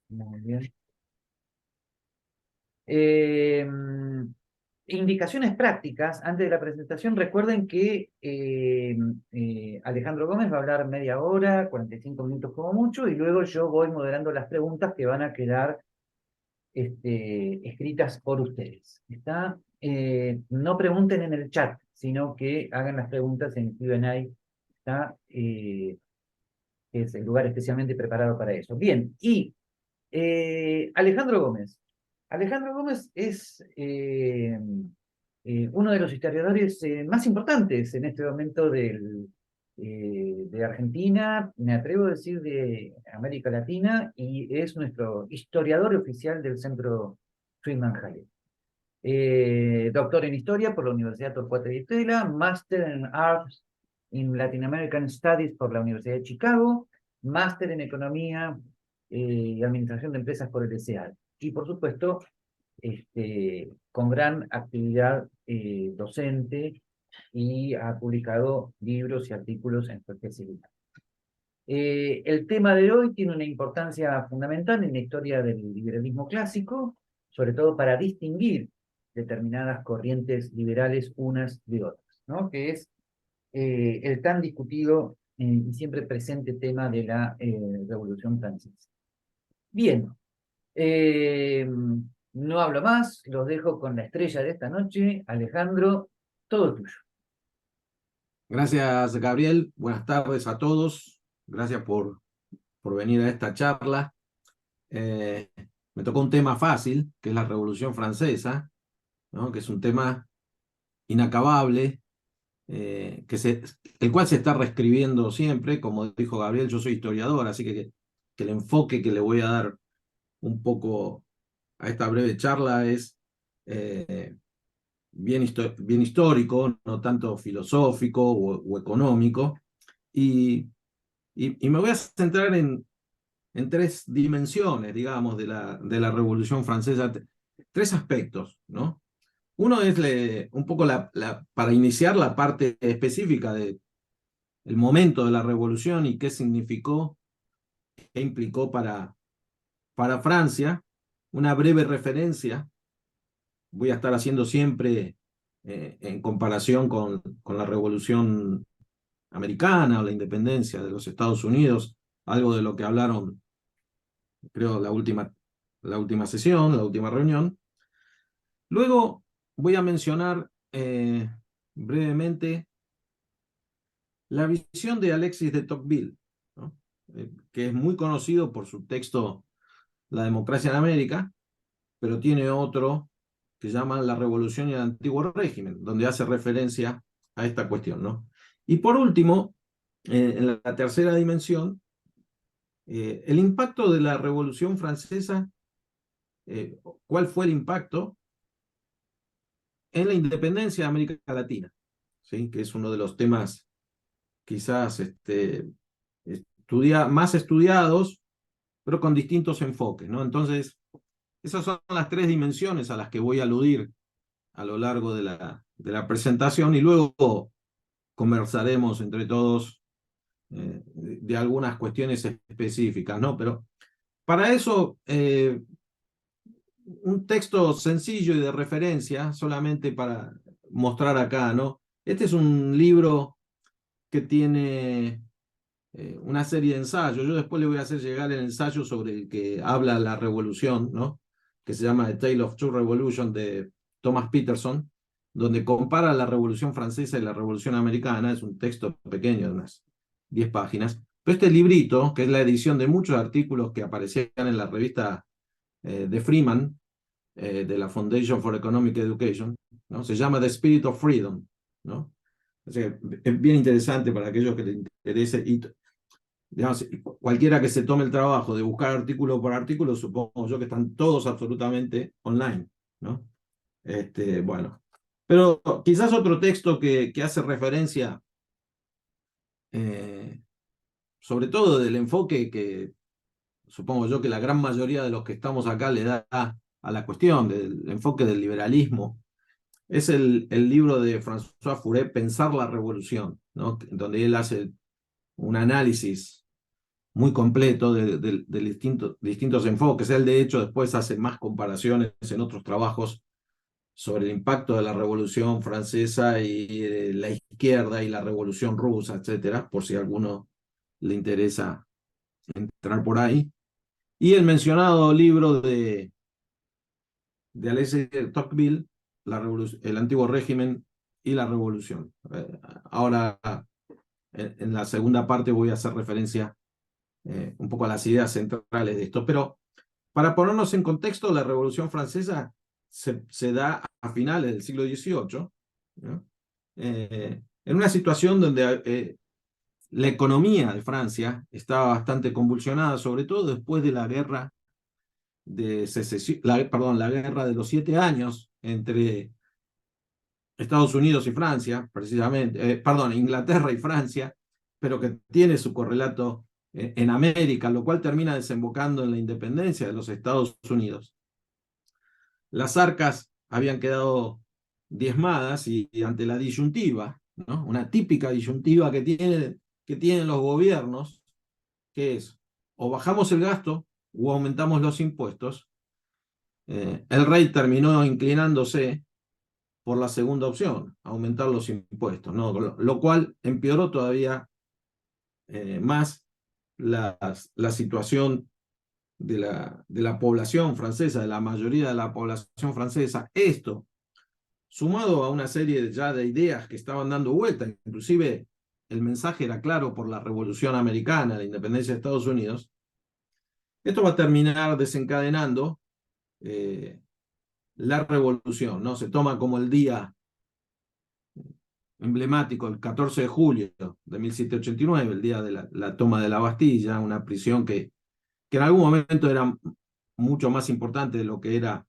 Muy bien. Eh, Indicaciones prácticas. Antes de la presentación, recuerden que Alejandro Gómez va a hablar media hora, 45 minutos como mucho, y luego yo voy moderando las preguntas que van a quedar escritas por ustedes. ¿Está? No pregunten en el chat, sino que hagan las preguntas en Q&A. ¿Está? Que es el lugar especialmente preparado para eso. Bien, y Alejandro Gómez. Alejandro Gómez es uno de los historiadores más importantes en este momento de Argentina, me atrevo a decir de América Latina, y es nuestro historiador oficial del Centro Friedman Halley. Doctor en Historia por la Universidad Torcuato Di Tella, Master en Arts in Latin American Studies por la Universidad de Chicago, Máster en Economía y Administración de Empresas por el ESEAD. Y por supuesto, con gran actividad docente, y ha publicado libros y artículos en su especialidad. El tema de hoy tiene una importancia fundamental en la historia del liberalismo clásico, sobre todo para distinguir determinadas corrientes liberales unas de otras, ¿no? Que es el tan discutido y siempre presente tema de la Revolución Francesa. Bien, no hablo más, los dejo con la estrella de esta noche, Alejandro, todo tuyo. Gracias, Gabriel. Buenas tardes a todos. Gracias por venir a esta charla. Eh, Me tocó un tema fácil, que es la Revolución Francesa, ¿no? Que es un tema inacabable, el cual se está reescribiendo siempre. Como dijo Gabriel, yo soy historiador, así que el enfoque que le voy a dar un poco a esta breve charla es bien histórico, no tanto filosófico o económico. Y, y me voy a centrar en tres dimensiones, digamos, de la Revolución Francesa, tres aspectos, ¿no? Uno es un poco para iniciar la parte específica del momento de la revolución y qué significó, qué implicó para Francia. Una breve referencia, voy a estar haciendo siempre en comparación con la revolución americana o la independencia de los Estados Unidos, algo de lo que hablaron, creo, la última sesión, la última reunión. Luego voy a mencionar brevemente la visión de Alexis de Tocqueville, ¿no? Que es muy conocido por su texto La democracia en América, pero tiene otro que se llama La revolución y el antiguo régimen, donde hace referencia a esta cuestión, ¿no? Y por último, en la tercera dimensión, el impacto de la Revolución Francesa, ¿cuál fue el impacto en la independencia de América Latina? ¿Sí? Que es uno de los temas quizás más estudiados, pero con distintos enfoques, ¿no? Entonces, esas son las tres dimensiones a las que voy a aludir a lo largo de la presentación, y luego conversaremos entre todos de algunas cuestiones específicas, ¿no? Pero para eso, un texto sencillo y de referencia, solamente para mostrar acá, ¿no? Este es un libro que tiene una serie de ensayos. Yo después le voy a hacer llegar el ensayo sobre el que habla la revolución, ¿no? Que se llama The Tale of Two Revolutions, de Thomas Peterson, donde compara la Revolución Francesa y la Revolución Americana. Es un texto pequeño de unas 10 páginas. Pero este librito, que es la edición de muchos artículos que aparecían en la revista de Freeman, de la Foundation for Economic Education, ¿no? Se llama The Spirit of Freedom, ¿no? O sea, es bien interesante para aquellos que les interese. Y digamos, cualquiera que se tome el trabajo de buscar artículo por artículo, supongo yo que están todos absolutamente online, ¿no? Bueno, pero quizás otro texto que hace referencia, eh, sobre todo del enfoque que supongo yo que la gran mayoría de los que estamos acá le da a la cuestión del enfoque del liberalismo, es el libro de François Furet, Pensar la Revolución, ¿no? Donde él hace un análisis muy completo de distintos enfoques. Él, de hecho, después hace más comparaciones en otros trabajos sobre el impacto de la Revolución Francesa y de la izquierda y la Revolución Rusa, etcétera, por si a alguno le interesa entrar por ahí. Y el mencionado libro de Alexis de Tocqueville, El antiguo régimen y la revolución. Ahora, en la segunda parte voy a hacer referencia un poco a las ideas centrales de esto, pero para ponernos en contexto, la Revolución Francesa se da a finales del siglo XVIII, ¿no? En una situación donde la economía de Francia estaba bastante convulsionada, sobre todo después de la guerra de secesión, la guerra de los 7 años entre Estados Unidos y Francia, precisamente, perdón, Inglaterra y Francia, pero que tiene su correlato en América, lo cual termina desembocando en la independencia de los Estados Unidos. Las arcas habían quedado diezmadas y ante la disyuntiva, ¿no? Una típica disyuntiva que tienen los gobiernos, que es o bajamos el gasto o aumentamos los impuestos. El rey terminó inclinándose por la segunda opción, aumentar los impuestos, ¿no? Lo cual empeoró todavía más la situación de la población francesa, de la mayoría de la población francesa. Esto, sumado a una serie ya de ideas que estaban dando vuelta, inclusive el mensaje era claro por la Revolución Americana, la independencia de Estados Unidos, esto va a terminar desencadenando la revolución, ¿no? Se toma como el día emblemático, el 14 de julio de 1789, el día de la toma de la Bastilla, una prisión que en algún momento era mucho más importante de lo que era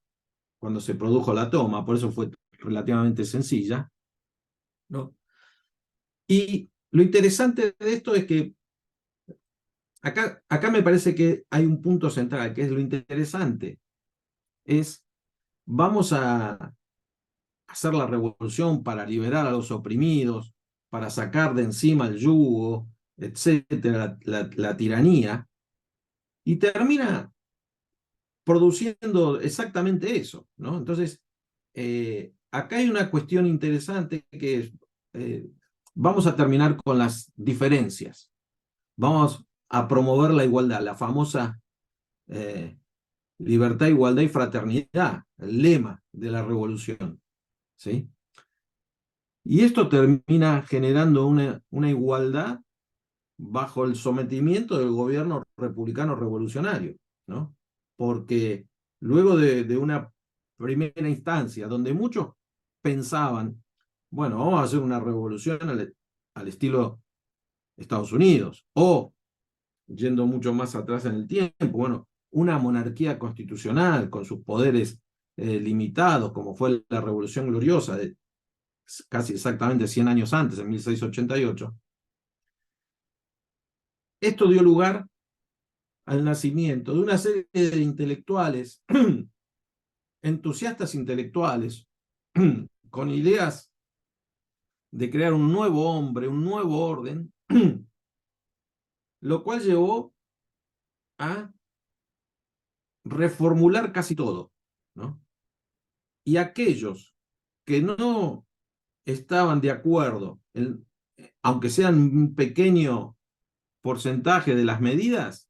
cuando se produjo la toma, por eso fue relativamente sencilla, ¿no? Y lo interesante de esto es que acá me parece que hay un punto central, que es lo interesante, es vamos a hacer la revolución para liberar a los oprimidos, para sacar de encima el yugo, etcétera, la tiranía, y termina produciendo exactamente eso, ¿no? Entonces, acá hay una cuestión interesante que es, vamos a terminar con las diferencias, vamos a promover la igualdad, la famosa libertad, igualdad y fraternidad, el lema de la revolución, ¿sí? Y esto termina generando una igualdad bajo el sometimiento del gobierno republicano revolucionario, ¿no? Porque luego de una primera instancia, donde muchos pensaban, bueno, vamos a hacer una revolución al estilo Estados Unidos, o, yendo mucho más atrás en el tiempo, bueno, una monarquía constitucional con sus poderes limitados, como fue la Revolución Gloriosa de casi exactamente 100 años antes, en 1688. Esto dio lugar al nacimiento de una serie de intelectuales, entusiastas intelectuales, con ideas de crear un nuevo hombre, un nuevo orden, lo cual llevó a reformular casi todo, ¿no? Y aquellos que no estaban de acuerdo, aunque sean un pequeño porcentaje de las medidas,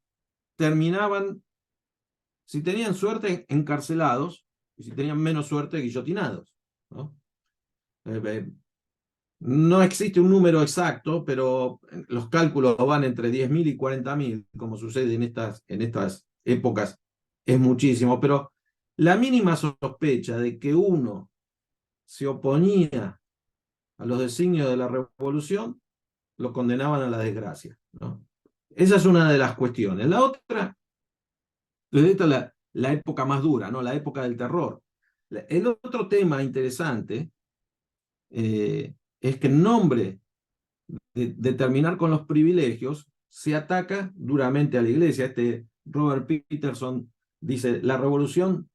terminaban, si tenían suerte, encarcelados, y si tenían menos suerte, guillotinados, ¿no? No existe un número exacto, pero los cálculos van entre 10.000 y 40.000, como sucede en estas épocas, es muchísimo, pero la mínima sospecha de que uno se oponía a los designios de la revolución, lo condenaban a la desgracia, ¿no? Esa es una de las cuestiones. La otra, desde esta la época más dura, ¿no? La época del terror. El otro tema interesante es que en nombre de terminar con los privilegios, se ataca duramente a la iglesia. Robert Peterson dice, la revolución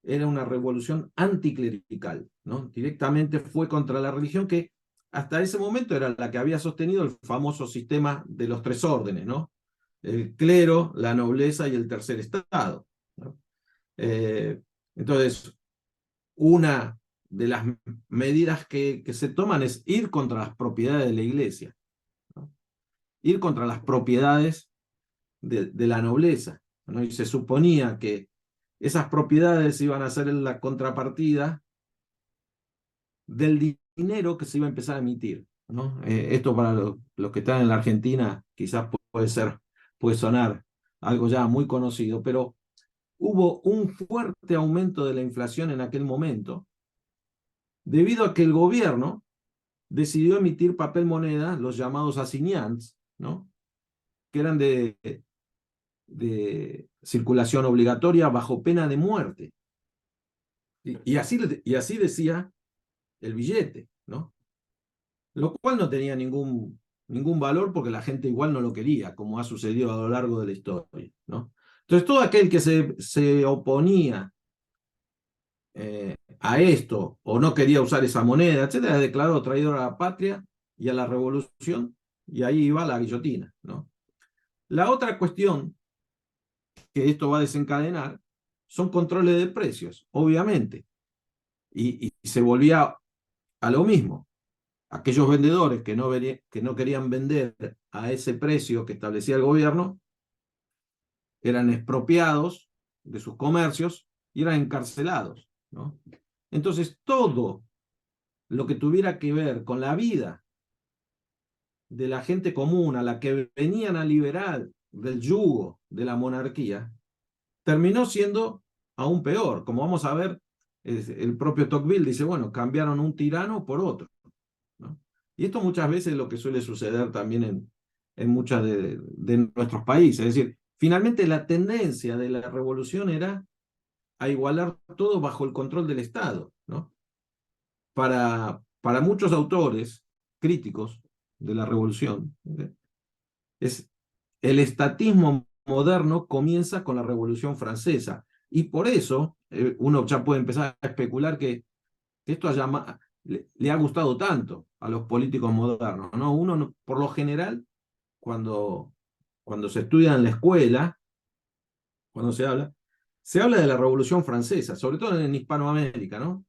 era una revolución anticlerical, ¿no? Directamente fue contra la religión que hasta ese momento era la que había sostenido el famoso sistema de los tres órdenes, ¿no? el clero, la nobleza y el tercer estado, ¿no? Entonces, una de las medidas que se toman es ir contra las propiedades de la iglesia, ¿no? Ir contra las propiedades de la nobleza, ¿no? Y se suponía que esas propiedades iban a ser la contrapartida del dinero que se iba a empezar a emitir, ¿no? Esto para los que están en la Argentina quizás puede sonar algo ya muy conocido, pero hubo un fuerte aumento de la inflación en aquel momento, debido a que el gobierno decidió emitir papel moneda, los llamados assignats, ¿no? Que eran de circulación obligatoria bajo pena de muerte. Y así decía el billete, ¿no? Lo cual no tenía ningún valor porque la gente igual no lo quería, como ha sucedido a lo largo de la historia, ¿no? Entonces todo aquel que se oponía a esto o no quería usar esa moneda, etcétera, declaró traidor a la patria y a la revolución, y ahí iba la guillotina, ¿no? La otra cuestión que esto va a desencadenar son controles de precios, obviamente, y se volvía a lo mismo. Aquellos vendedores que no querían vender a ese precio que establecía el gobierno eran expropiados de sus comercios y eran encarcelados, ¿no? Entonces, todo lo que tuviera que ver con la vida de la gente común a la que venían a liberar del yugo de la monarquía, terminó siendo aún peor. Como vamos a ver, el propio Tocqueville dice, bueno, cambiaron un tirano por otro, ¿no? Y esto muchas veces es lo que suele suceder también en muchos de nuestros países. Es decir, finalmente la tendencia de la revolución era a igualar todo bajo el control del Estado, ¿no? Para muchos autores críticos de la revolución, es el estatismo moderno comienza con la Revolución Francesa. Y por eso uno ya puede empezar a especular que esto le ha gustado tanto a los políticos modernos, ¿no? Uno, por lo general, cuando se estudia en la escuela, cuando se habla de la Revolución Francesa, sobre todo en Hispanoamérica, ¿no?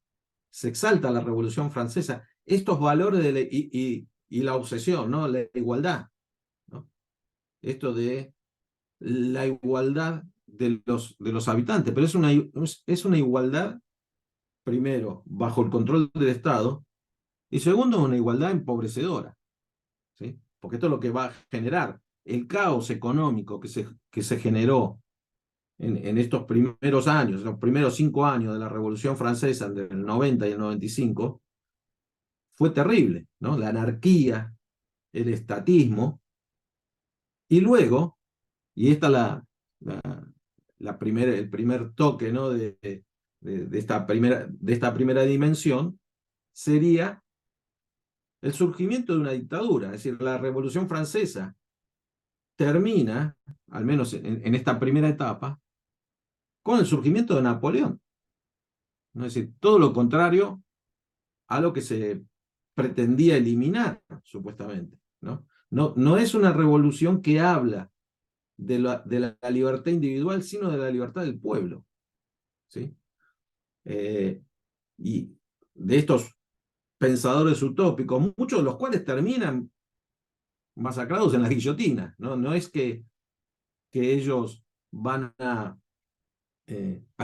Se exalta la Revolución Francesa, estos valores y la obsesión, ¿no? La igualdad, ¿no? Esto de la igualdad de los habitantes, pero es una igualdad, primero, bajo el control del Estado, y segundo, una igualdad empobrecedora, ¿sí? Porque esto es lo que va a generar el caos económico que se generó en estos primeros años, los primeros 5 años de la Revolución Francesa, entre el 90 y el 95, fue terrible, ¿no? La anarquía, el estatismo, y luego, y esta es el primer toque, ¿no? de esta primera dimensión, sería el surgimiento de una dictadura. Es decir, la Revolución Francesa termina, al menos en esta primera etapa, con el surgimiento de Napoleón, ¿no? Es decir, todo lo contrario a lo que se pretendía eliminar, supuestamente, ¿no? No es una revolución que habla de la libertad individual, sino de la libertad del pueblo, ¿sí? Y de estos pensadores utópicos, muchos de los cuales terminan masacrados en la guillotina, ¿no? No es que ellos van a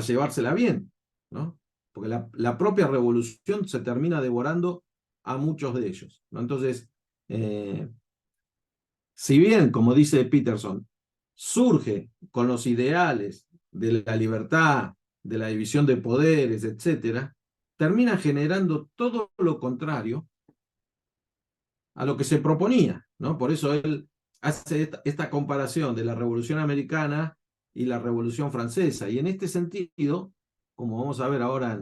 llevársela bien, ¿no? Porque la propia revolución se termina devorando a muchos de ellos, ¿no? Entonces, si bien, como dice Peterson, surge con los ideales de la libertad, de la división de poderes, etcétera, termina generando todo lo contrario a lo que se proponía, ¿no? Por eso él hace esta comparación de la Revolución Americana y la Revolución Francesa. Y en este sentido, como vamos a ver ahora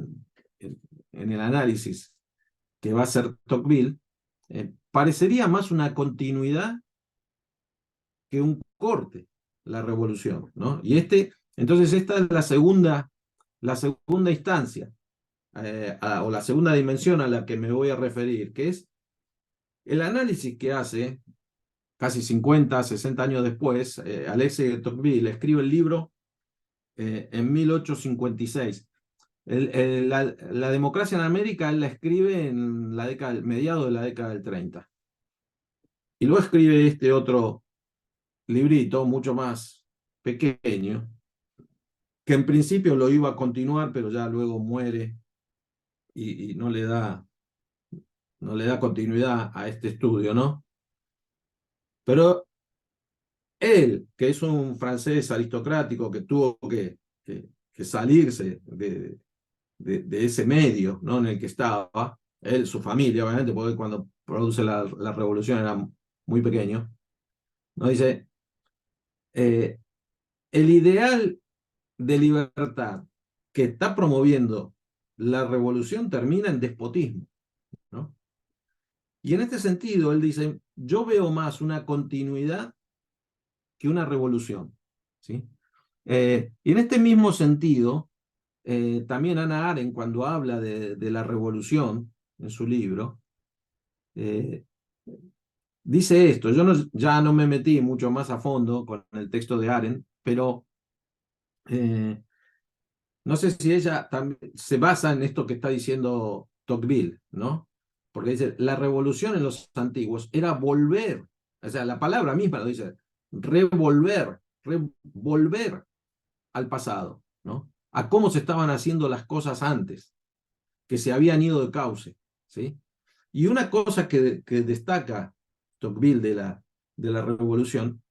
en el análisis que va a hacer Tocqueville, parecería más una continuidad que un corte, la revolución, ¿no? Entonces esta es la segunda instancia, o la segunda dimensión a la que me voy a referir, que es el análisis que hace casi 50, 60 años después, Alexis de Tocqueville escribe el libro en 1856. La democracia en América él la escribe en la década, mediados de la década del 30. Y luego escribe este otro librito, mucho más pequeño, que en principio lo iba a continuar, pero ya luego muere y no le da continuidad a este estudio, ¿no? Pero él, que es un francés aristocrático que tuvo que salirse de ese medio, ¿no?, en el que estaba, él, su familia, obviamente, porque cuando produce la revolución era muy pequeño, ¿no? Dice, eh, el ideal de libertad que está promoviendo la revolución termina en despotismo, ¿no? Y en este sentido, él dice, yo veo más una continuidad que una revolución, ¿sí? Y en este mismo sentido, también Hannah Arendt, cuando habla de la revolución en su libro, eh, dice esto. Yo ya no me metí mucho más a fondo con el texto de Arendt, pero no sé si ella también se basa en esto que está diciendo Tocqueville, ¿no? Porque dice, la revolución en los antiguos era volver, o sea, la palabra misma lo dice, revolver al pasado, ¿no? A cómo se estaban haciendo las cosas antes, que se habían ido de cauce, ¿sí? Y una cosa que destaca Tocqueville de la revolución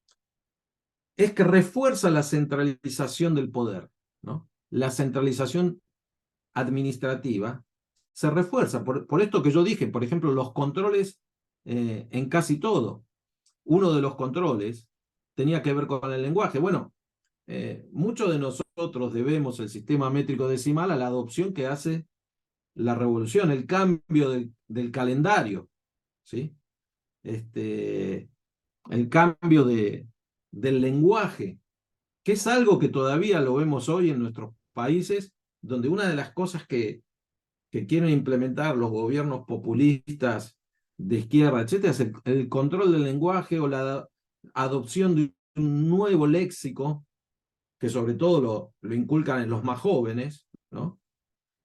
es que refuerza la centralización del poder, ¿no? La centralización administrativa se refuerza por esto que yo dije, por ejemplo, los controles en casi todo. Uno de los controles tenía que ver con el lenguaje. Bueno, muchos de nosotros debemos el sistema métrico decimal a la adopción que hace la revolución, el cambio del calendario, ¿sí? El cambio del lenguaje, que es algo que todavía lo vemos hoy en nuestros países, donde una de las cosas que quieren implementar los gobiernos populistas de izquierda, etcétera, es el control del lenguaje o la adopción de un nuevo léxico, que sobre todo lo inculcan en los más jóvenes, ¿no?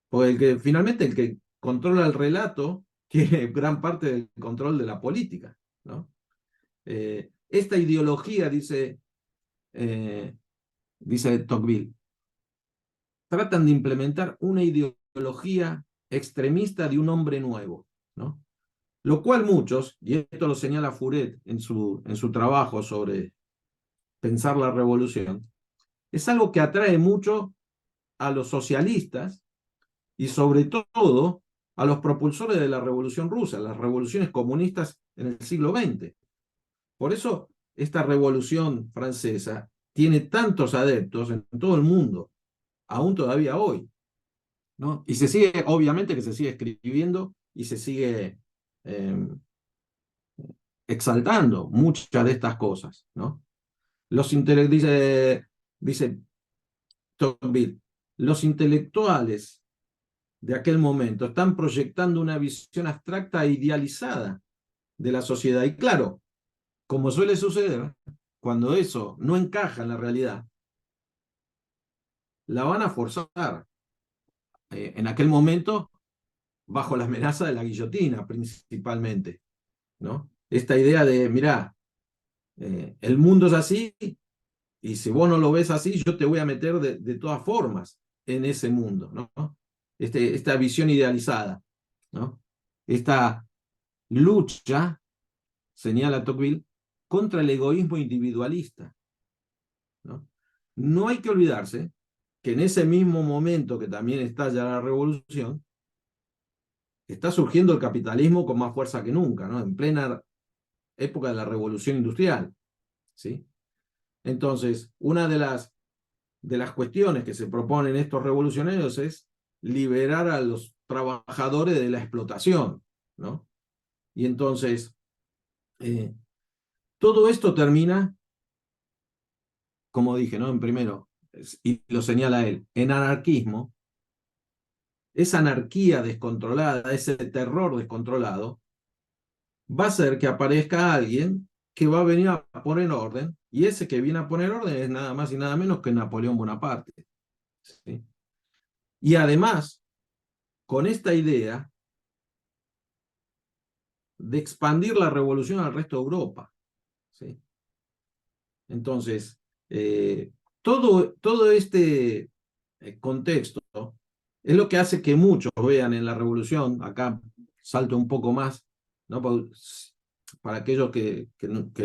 Porque finalmente el que controla el relato tiene gran parte del control de la política, ¿no? Esta ideología, dice Tocqueville, tratan de implementar una ideología extremista de un hombre nuevo, ¿no? Lo cual muchos, y esto lo señala Furet en su trabajo sobre pensar la revolución, es algo que atrae mucho a los socialistas y sobre todo a los propulsores de la revolución rusa, las revoluciones comunistas en el siglo XX. Por eso esta revolución francesa tiene tantos adeptos en todo el mundo, aún todavía hoy, ¿no? Y se sigue, obviamente que se sigue escribiendo y se sigue eh, exaltando muchas de estas cosas, ¿no? Dice Tocqueville, los intelectuales de aquel momento están proyectando una visión abstracta e idealizada de la sociedad. Y claro, como suele suceder, cuando eso no encaja en la realidad, la van a forzar. En aquel momento, bajo la amenaza de la guillotina, principalmente, ¿no? Esta idea de, mirá, el mundo es así, y si vos no lo ves así, yo te voy a meter de todas formas en ese mundo, ¿no? Esta visión idealizada, ¿no? Esta lucha, señala Tocqueville, contra el egoísmo individualista, ¿no? No hay que olvidarse que en ese mismo momento que también estalla la revolución, está surgiendo el capitalismo con más fuerza que nunca, ¿no? En plena época de la revolución industrial, ¿sí? Entonces, una de las cuestiones que se proponen estos revolucionarios es liberar a los trabajadores de la explotación, ¿no? Y entonces, todo esto termina, como dije, ¿no? En primero, y lo señala él, en anarquismo. Esa anarquía descontrolada, ese terror descontrolado, va a hacer que aparezca alguien que va a venir a poner orden, y ese que viene a poner orden es nada más y nada menos que Napoleón Bonaparte. ¿Sí? Y además, con esta idea de expandir la revolución al resto de Europa. ¿Sí? Entonces, todo este contexto es lo que hace que muchos vean en la revolución, acá salto un poco más, ¿no? Para aquellos que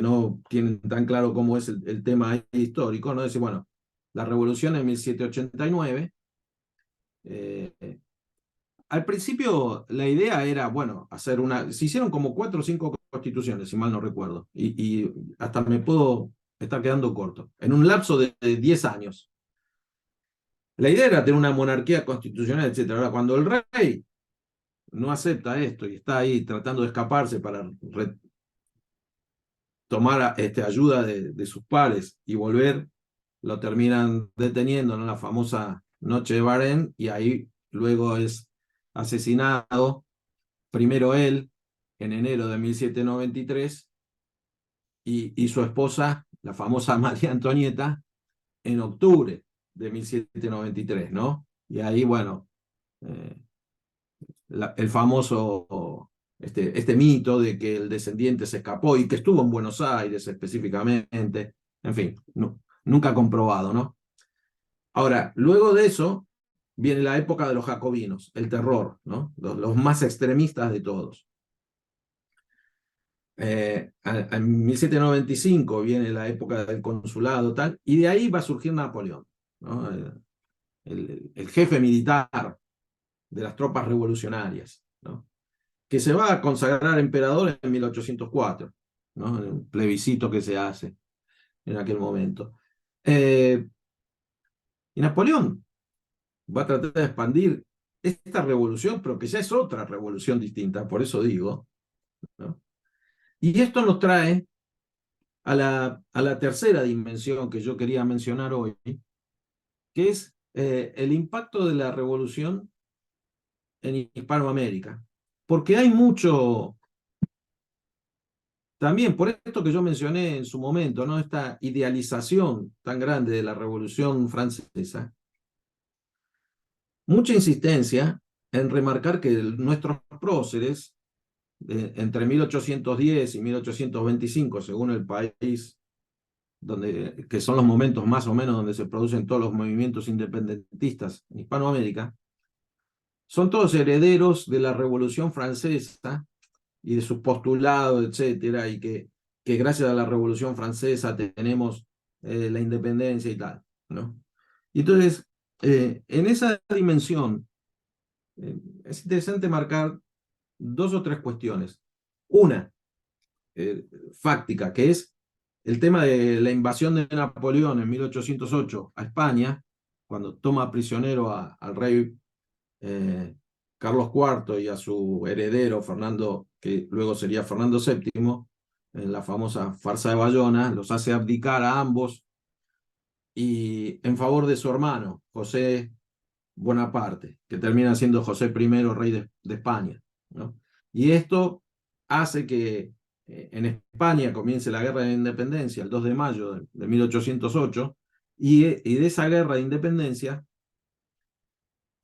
no tienen tan claro cómo es el tema histórico, ¿no? Decir, bueno, la revolución en 1789, al principio la idea era, bueno, hacer se hicieron como 4 o 5 constituciones, si mal no recuerdo, y hasta me puedo estar quedando corto, en un lapso de 10 años. La idea era tener una monarquía constitucional, etc. Ahora, cuando el rey no acepta esto y está ahí tratando de escaparse para tomar ayuda de sus pares y volver, lo terminan deteniendo en la famosa Noche de Varenne, y ahí luego es asesinado, primero él, en enero de 1793, y su esposa, la famosa María Antonieta, en octubre de 1793, ¿no? Y ahí, bueno, eh, el famoso, este mito de que el descendiente se escapó y que estuvo en Buenos Aires específicamente, en fin, nunca comprobado, ¿no? Ahora, luego de eso, viene la época de los jacobinos, el terror, ¿no? Los más extremistas de todos. En 1795 viene la época del consulado, tal, y de ahí va a surgir Napoleón, ¿no? El jefe militar de las tropas revolucionarias, ¿no? Que se va a consagrar emperador en 1804, ¿no? En un plebiscito que se hace en aquel momento. Y Napoleón va a tratar de expandir esta revolución, pero que ya es otra revolución distinta, por eso digo, ¿no? Y esto nos trae a la tercera dimensión que yo quería mencionar hoy, que es el impacto de la revolución en Hispanoamérica. Porque hay mucho, también por esto que yo mencioné en su momento, ¿no? Esta idealización tan grande de la Revolución Francesa, mucha insistencia en remarcar que nuestros próceres, entre 1810 y 1825, según el país, que son los momentos más o menos donde se producen todos los movimientos independentistas en Hispanoamérica, son todos herederos de la Revolución Francesa y de sus postulados, etcétera, y que gracias a la Revolución Francesa tenemos la independencia y tal, ¿no? Y entonces, en esa dimensión, es interesante marcar 2 o 3 cuestiones. Una, fáctica, que es el tema de la invasión de Napoleón en 1808 a España, cuando toma prisionero al rey Carlos IV y a su heredero Fernando, que luego sería Fernando VII, en la famosa farsa de Bayona, los hace abdicar a ambos y en favor de su hermano, José Bonaparte, que termina siendo José I, rey de España, ¿no? Y esto hace que en España comience la guerra de independencia el 2 de mayo de 1808, y de esa guerra de independencia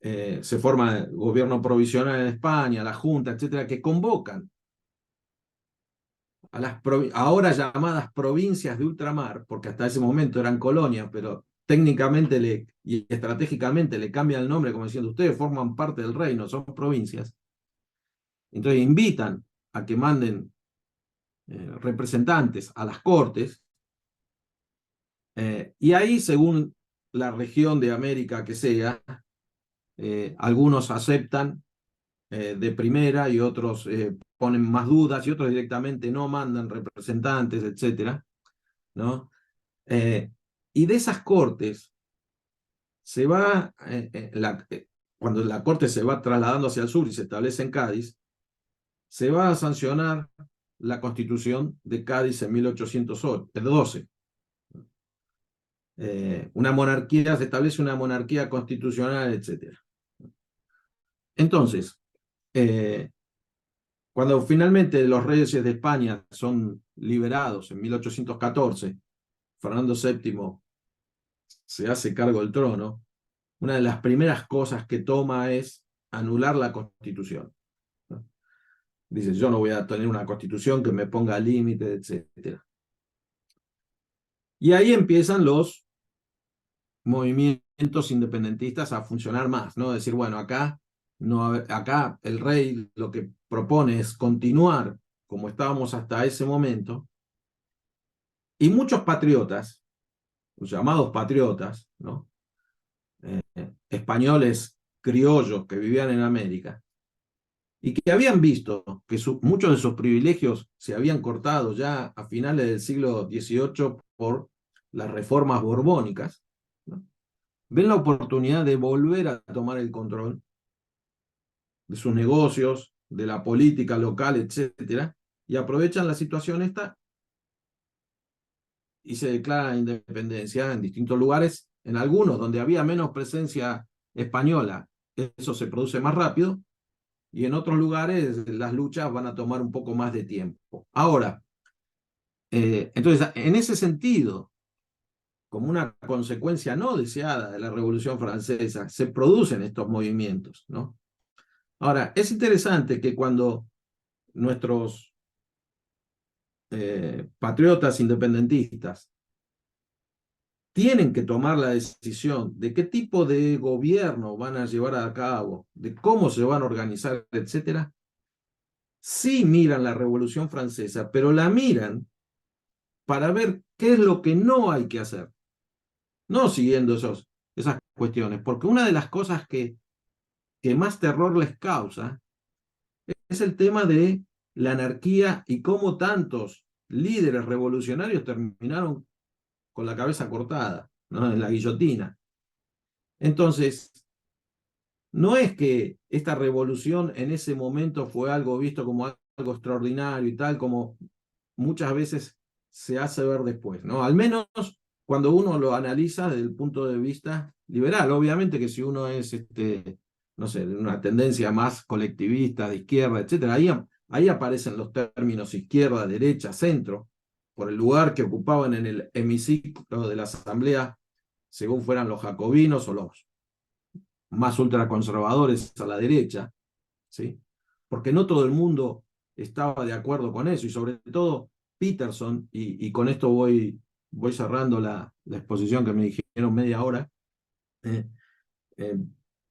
se forma el gobierno provisional en España, la Junta, etcétera, que convocan a las ahora llamadas provincias de ultramar, porque hasta ese momento eran colonias, pero técnicamente y estratégicamente le cambian el nombre, como diciendo, ustedes forman parte del reino, son provincias. Entonces invitan a que manden representantes a las cortes, y ahí, según la región de América que sea, algunos aceptan de primera y otros ponen más dudas y otros directamente no mandan representantes, etcétera, ¿no? Y de esas cortes se va, cuando la corte se va trasladando hacia el sur y se establece en Cádiz, se va a sancionar la Constitución de Cádiz en 1812. Una monarquía, se establece una monarquía constitucional, etcétera. Entonces, Cuando finalmente los reyes de España son liberados en 1814, Fernando VII se hace cargo del trono, una de las primeras cosas que toma es anular la Constitución, ¿no? Dice, yo no voy a tener una Constitución que me ponga límites, etc. Y ahí empiezan los movimientos independentistas a funcionar más, ¿no? Decir, bueno, acá, no, acá el rey lo que propone es continuar como estábamos hasta ese momento, y muchos patriotas, los llamados patriotas, ¿no? Españoles criollos que vivían en América, y que habían visto que muchos de sus privilegios se habían cortado ya a finales del siglo XVIII por las reformas borbónicas, ¿no? Ven la oportunidad de volver a tomar el control de sus negocios, de la política local, etcétera, y aprovechan la situación esta y se declara independencia en distintos lugares, en algunos donde había menos presencia española, eso se produce más rápido, y en otros lugares las luchas van a tomar un poco más de tiempo. Ahora, entonces, en ese sentido, como una consecuencia no deseada de la Revolución Francesa, se producen estos movimientos, ¿no? Ahora, es interesante que cuando nuestros patriotas independentistas tienen que tomar la decisión de qué tipo de gobierno van a llevar a cabo, de cómo se van a organizar, etcétera, sí miran la Revolución Francesa, pero la miran para ver qué es lo que no hay que hacer, no siguiendo esas cuestiones, porque una de las cosas que más terror les causa es el tema de la anarquía y cómo tantos líderes revolucionarios terminaron con la cabeza cortada, ¿no? En la guillotina. Entonces, no es que esta revolución en ese momento fue algo visto como algo extraordinario y tal, como muchas veces se hace ver después, ¿no? Al menos cuando uno lo analiza desde el punto de vista liberal. Obviamente que si uno es, no sé, de una tendencia más colectivista, de izquierda, etcétera, ahí aparecen los términos izquierda, derecha, centro, por el lugar que ocupaban en el hemiciclo de la asamblea, según fueran los jacobinos o los más ultraconservadores a la derecha, ¿sí? Porque no todo el mundo estaba de acuerdo con eso, y sobre todo Peterson, y con esto voy cerrando la exposición que me dijeron media hora, eh, eh,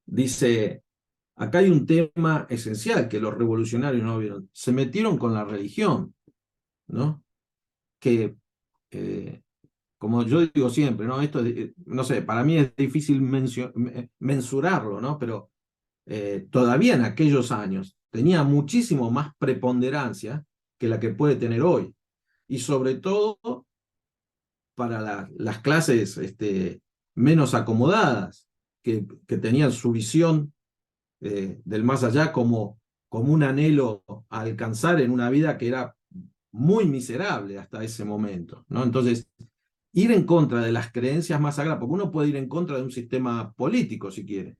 dice, acá hay un tema esencial que los revolucionarios no vieron, se metieron con la religión, ¿no? Que, eh, como yo digo siempre, ¿no? Esto, no sé, para mí es difícil mensurarlo, ¿no? Pero todavía en aquellos años tenía muchísimo más preponderancia que la que puede tener hoy. Y sobre todo para las clases menos acomodadas, que tenían su visión del más allá como un anhelo a alcanzar en una vida que era muy miserable hasta ese momento, ¿no? Entonces, ir en contra de las creencias más sagradas, porque uno puede ir en contra de un sistema político si quiere,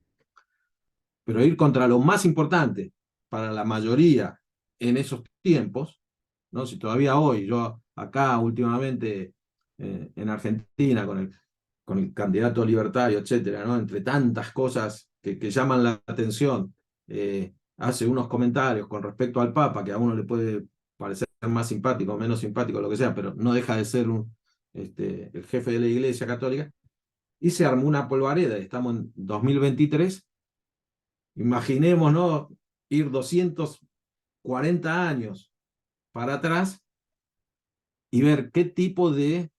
pero ir contra lo más importante para la mayoría en esos tiempos, ¿no? Si todavía hoy, yo acá últimamente en Argentina con el candidato libertario, etcétera, ¿no? Entre tantas cosas que llaman la atención, hace unos comentarios con respecto al Papa que a uno le puede parecer más simpático o menos simpático, lo que sea, pero no deja de ser el jefe de la Iglesia Católica, y se armó una polvareda, estamos en 2023. Imaginemos, ¿no? Ir 240 años para atrás y ver qué tipo de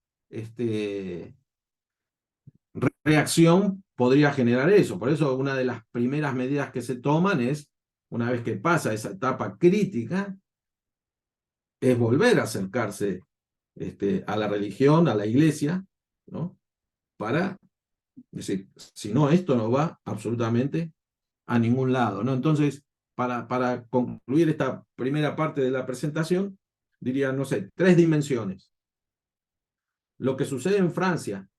reacción podría generar eso. Por eso una de las primeras medidas que se toman es, una vez que pasa esa etapa crítica, es volver a acercarse a la religión, a la iglesia, ¿no? Para decir, si no, esto no va absolutamente a ningún lado, ¿no? Entonces, para concluir esta primera parte de la presentación, diría, no sé, tres dimensiones. Lo que sucede en Francia,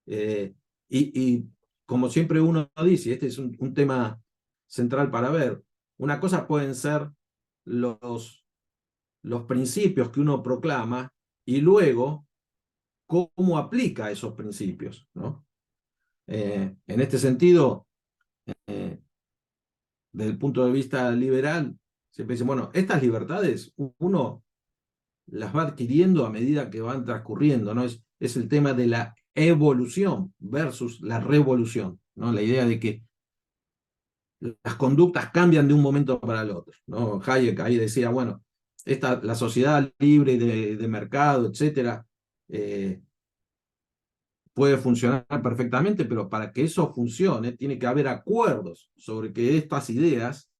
eh, y como siempre uno dice, este es un tema central para ver, una cosa pueden ser los principios que uno proclama y luego cómo aplica esos principios, ¿no? En este sentido, eh, desde el punto de vista liberal, siempre dice, bueno, estas libertades uno las va adquiriendo a medida que van transcurriendo, ¿no? Es el tema de la evolución versus la revolución, ¿no? La idea de que las conductas cambian de un momento para el otro, ¿no? Hayek ahí decía, bueno, la sociedad libre de mercado, etcétera, puede funcionar perfectamente, pero para que eso funcione tiene que haber acuerdos sobre que estas ideas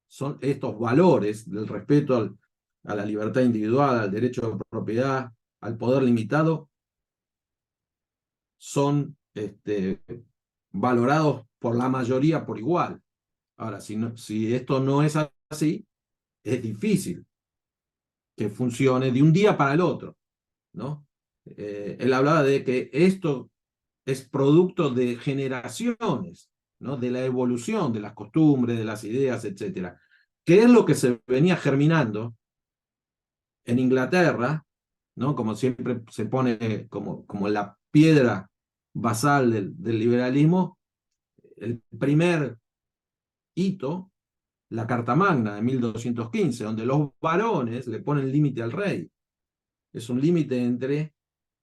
son estos valores del respeto a la libertad individual, al derecho de propiedad, al poder limitado, son valorados por la mayoría por igual. Ahora, si esto no es así, es difícil que funcione de un día para el otro, ¿no? Él hablaba de que esto es producto de generaciones, ¿no? De la evolución de las costumbres, de las ideas, etcétera. ¿Qué es lo que se venía germinando en Inglaterra, ¿no? Como siempre se pone como la piedra basal del liberalismo, el primer hito, la Carta Magna de 1215, donde los varones le ponen límite al rey. Es un límite entre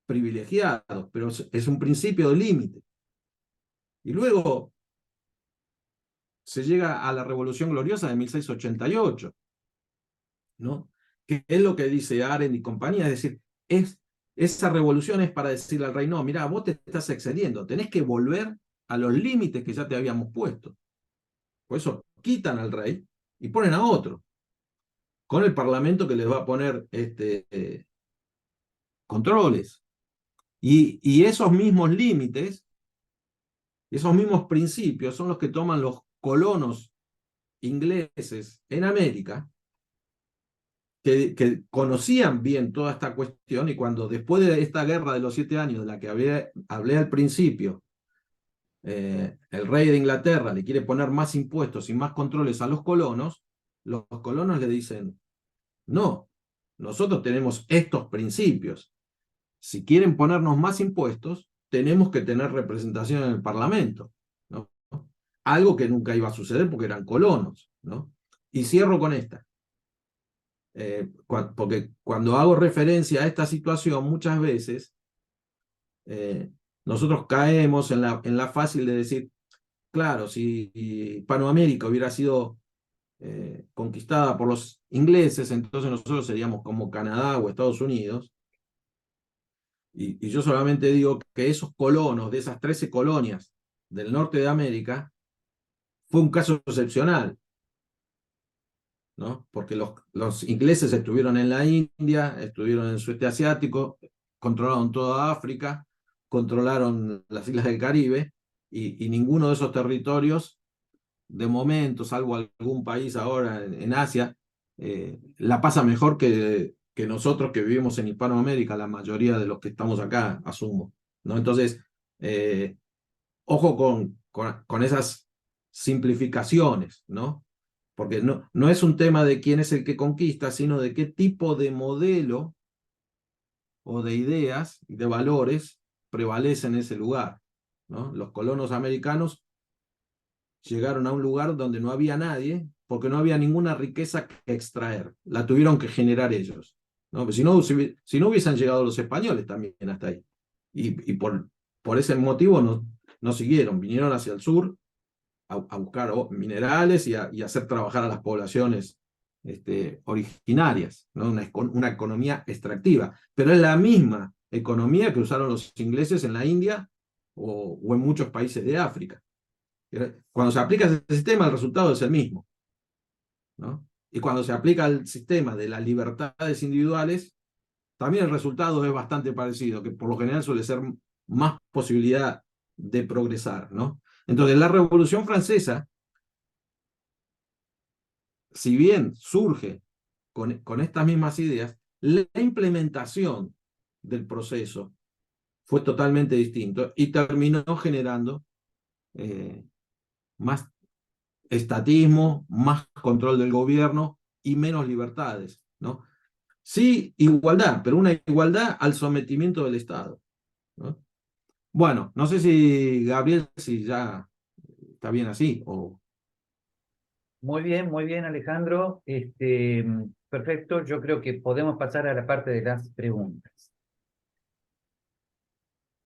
privilegiados, pero es un principio de límite. Y luego se llega a la Revolución Gloriosa de 1688, ¿no? Que es lo que dice Arendt y compañía, es decir, esa revolución es para decirle al rey, no, mira, vos te estás excediendo, tenés que volver a los límites que ya te habíamos puesto. Por eso quitan al rey y ponen a otro, con el parlamento que les va a poner controles. Y esos mismos límites, esos mismos principios son los que toman los colonos ingleses en América, que conocían bien toda esta cuestión, y cuando después de esta guerra de los 7 años de la que hablé al principio, el rey de Inglaterra le quiere poner más impuestos y más controles a los colonos le dicen, no, nosotros tenemos estos principios. Si quieren ponernos más impuestos, tenemos que tener representación en el Parlamento, ¿no? Algo que nunca iba a suceder porque eran colonos, ¿no? Y cierro con esta. Porque cuando hago referencia a esta situación, muchas veces nosotros caemos en la fácil de decir, claro, si Hispanoamérica hubiera sido conquistada por los ingleses, entonces nosotros seríamos como Canadá o Estados Unidos. Y yo solamente digo que esos colonos, de esas 13 colonias del norte de América, fue un caso excepcional, ¿no? Porque los ingleses estuvieron en la India, estuvieron en el sudeste asiático, controlaron toda África, controlaron las islas del Caribe, y ninguno de esos territorios, de momento, salvo algún país ahora en Asia, la pasa mejor que nosotros que vivimos en Hispanoamérica, la mayoría de los que estamos acá, asumo, ¿no? Entonces, ojo con esas simplificaciones, ¿no? Porque no es un tema de quién es el que conquista, sino de qué tipo de modelo o de ideas y de valores prevalecen en ese lugar, ¿no? Los colonos americanos llegaron a un lugar donde no había nadie, porque no había ninguna riqueza que extraer, la tuvieron que generar ellos, ¿no? Si no hubiesen llegado los españoles también hasta ahí, y por ese motivo no siguieron, vinieron hacia el sur a buscar minerales y hacer trabajar a las poblaciones originarias, ¿no? Una economía extractiva, pero es la misma economía que usaron los ingleses en la India o en muchos países de África. Cuando se aplica ese sistema, el resultado es el mismo, ¿no? Y cuando se aplica el sistema de las libertades individuales, también el resultado es bastante parecido, que por lo general suele ser más posibilidad de progresar, ¿no? Entonces, la Revolución Francesa, si bien surge con estas mismas ideas, la implementación del proceso fue totalmente distinto y terminó generando más estatismo, más control del gobierno y menos libertades, ¿no? Sí, igualdad, pero una igualdad al sometimiento del Estado, ¿no? Bueno, no sé si Gabriel, si ya está bien así, o... Muy bien, Alejandro. Perfecto, yo creo que podemos pasar a la parte de las preguntas.